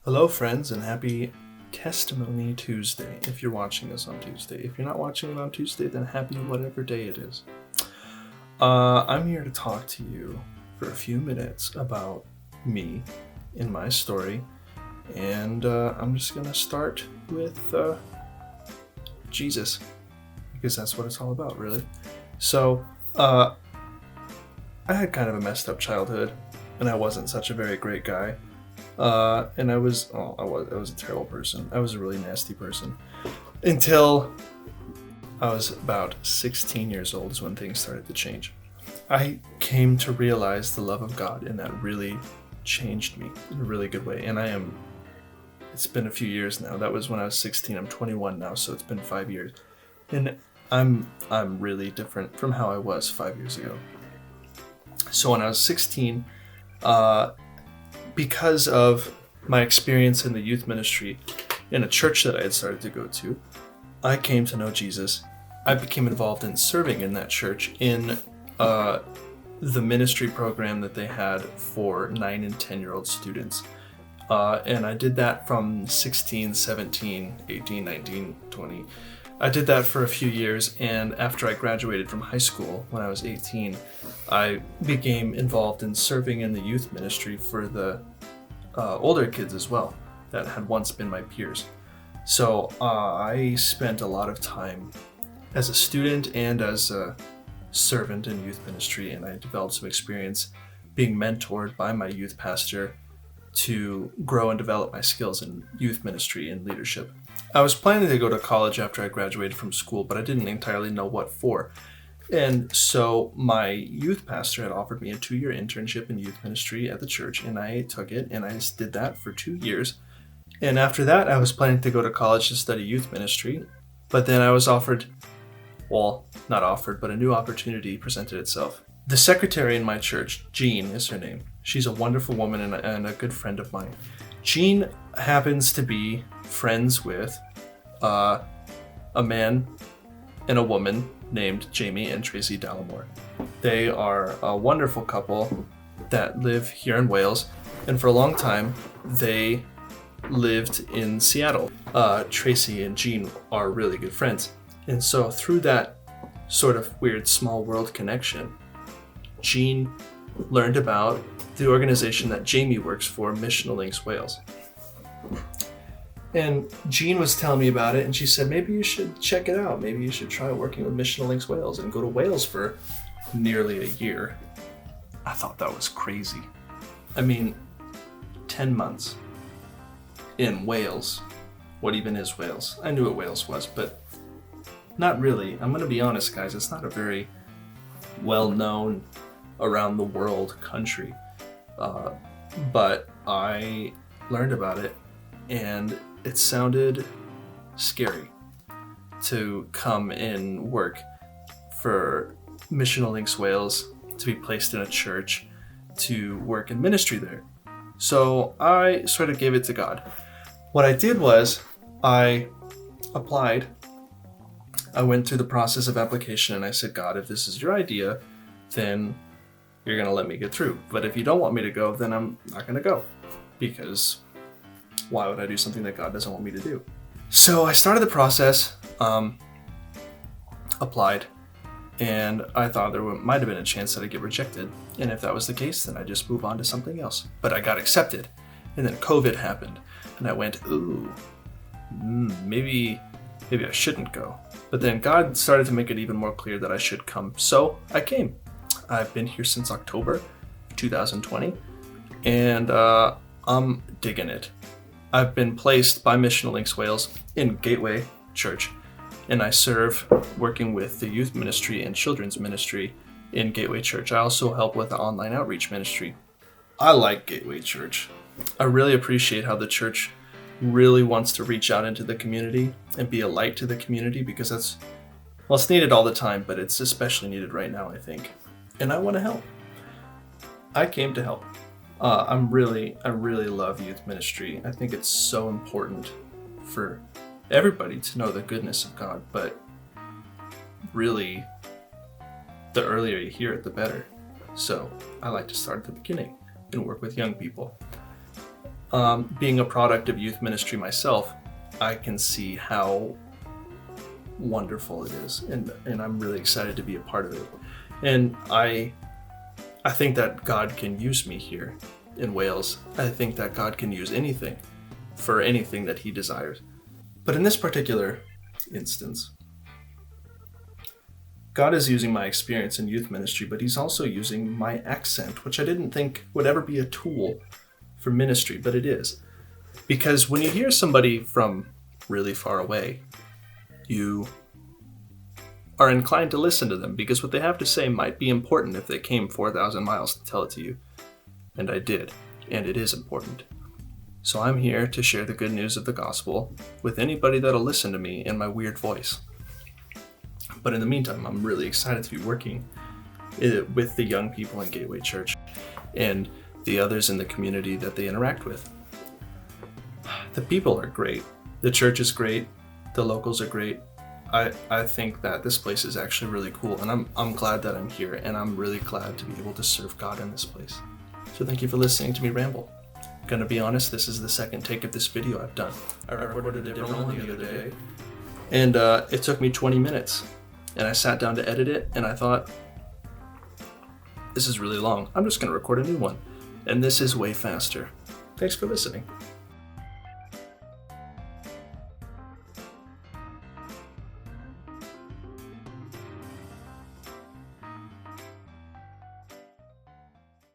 Hello, friends, and happy Testimony Tuesday if you're watching this on Tuesday. If you're not watching it on Tuesday, then happy whatever day it is. I'm here to talk to you for a few minutes about me and my story, and I'm just going to start with Jesus, because that's what it's all about, really. So, I had kind of a messed up childhood, and I wasn't such a very great guy. And I was a terrible person. I was a really nasty person. Until I was about 16 years old is when things started to change. I came to realize the love of God, and that really changed me in a really good way. And it's been a few years now. That was when I was 16. I'm 21 now, so it's been 5 years. And I'm really different from how I was 5 years ago. So when I was 16, because of my experience in the youth ministry in a church that I had started to go to, I came to know Jesus. I became involved in serving in that church in the ministry program that they had for 9 and 10-year-old students. And I did that from 16, 17, 18, 19, 20. I did that for a few years, and after I graduated from high school when I was 18, I became involved in serving in the youth ministry for the older kids as well that had once been my peers. So I spent a lot of time as a student and as a servant in youth ministry, and I developed some experience being mentored by my youth pastor to grow and develop my skills in youth ministry and leadership. I was planning to go to college after I graduated from school, but I didn't entirely know what for. And so my youth pastor had offered me a 2-year internship in youth ministry at the church, and I took it, and I just did that for 2 years. And after that, I was planning to go to college to study youth ministry, but then I was offered, well, not offered, but a new opportunity presented itself. The secretary in my church, Jean is her name. She's a wonderful woman and a good friend of mine. Jean happens to be friends with a man and a woman named Jamie and Tracy Dallimore. They are a wonderful couple that live here in Wales, and for a long time they lived in Seattle. Tracy and Jean are really good friends, and so through that sort of weird small world connection, Jean learned about the organization that Jamie works for, Missional Links Wales. And Jean was telling me about it, and she said, maybe you should check it out. Maybe you should try working with Missional Links Wales and go to Wales for nearly a year. I thought that was crazy. I mean, 10 months in Wales. What even is Wales? I knew what Wales was, but not really. I'm going to be honest, guys. It's not a very well-known around the world country. But I learned about it, and it sounded scary to come and work for Missional Links Wales, to be placed in a church, to work in ministry there. So I sort of gave it to God. What I did was I applied. I went through the process of application, and I said, God, if this is your idea, then you're going to let me get through. But if you don't want me to go, then I'm not going to go, because why would I do something that God doesn't want me to do? So I started the process, applied, and I thought there might have been a chance that I'd get rejected. And if that was the case, then I'd just move on to something else. But I got accepted, and then COVID happened, and I went, maybe I shouldn't go. But then God started to make it even more clear that I should come. So I came. I've been here since October 2020, and I'm digging it. I've been placed by Missional Links Wales in Gateway Church, and I serve working with the youth ministry and children's ministry in Gateway Church. I also help with the online outreach ministry. I like Gateway Church. I really appreciate how the church really wants to reach out into the community and be a light to the community, because it's needed all the time, but it's especially needed right now, I think. And I want to help. I came to help. I really love youth ministry. I think it's so important for everybody to know the goodness of God, but really, the earlier you hear it, the better. So I like to start at the beginning and work with young people. Being a product of youth ministry myself, I can see how wonderful it is, and I'm really excited to be a part of it. And I think that God can use me here in Wales. I think that God can use anything for anything that he desires. But in this particular instance, God is using my experience in youth ministry, but he's also using my accent, which I didn't think would ever be a tool for ministry, but it is. Because when you hear somebody from really far away, you are inclined to listen to them because what they have to say might be important if they came 4,000 miles to tell it to you. And I did, and it is important. So I'm here to share the good news of the gospel with anybody that'll listen to me in my weird voice. But in the meantime, I'm really excited to be working with the young people in Gateway Church and the others in the community that they interact with. The people are great. The church is great. The locals are great. I think that this place is actually really cool, and I'm glad that I'm here, and I'm really glad to be able to serve God in this place. So thank you for listening to me ramble. Gonna be honest, this is the second take of this video I've done. I recorded a different one the other day, and it took me 20 minutes, and I sat down to edit it, and I thought, this is really long. I'm just gonna record a new one, and this is way faster. Thanks for listening.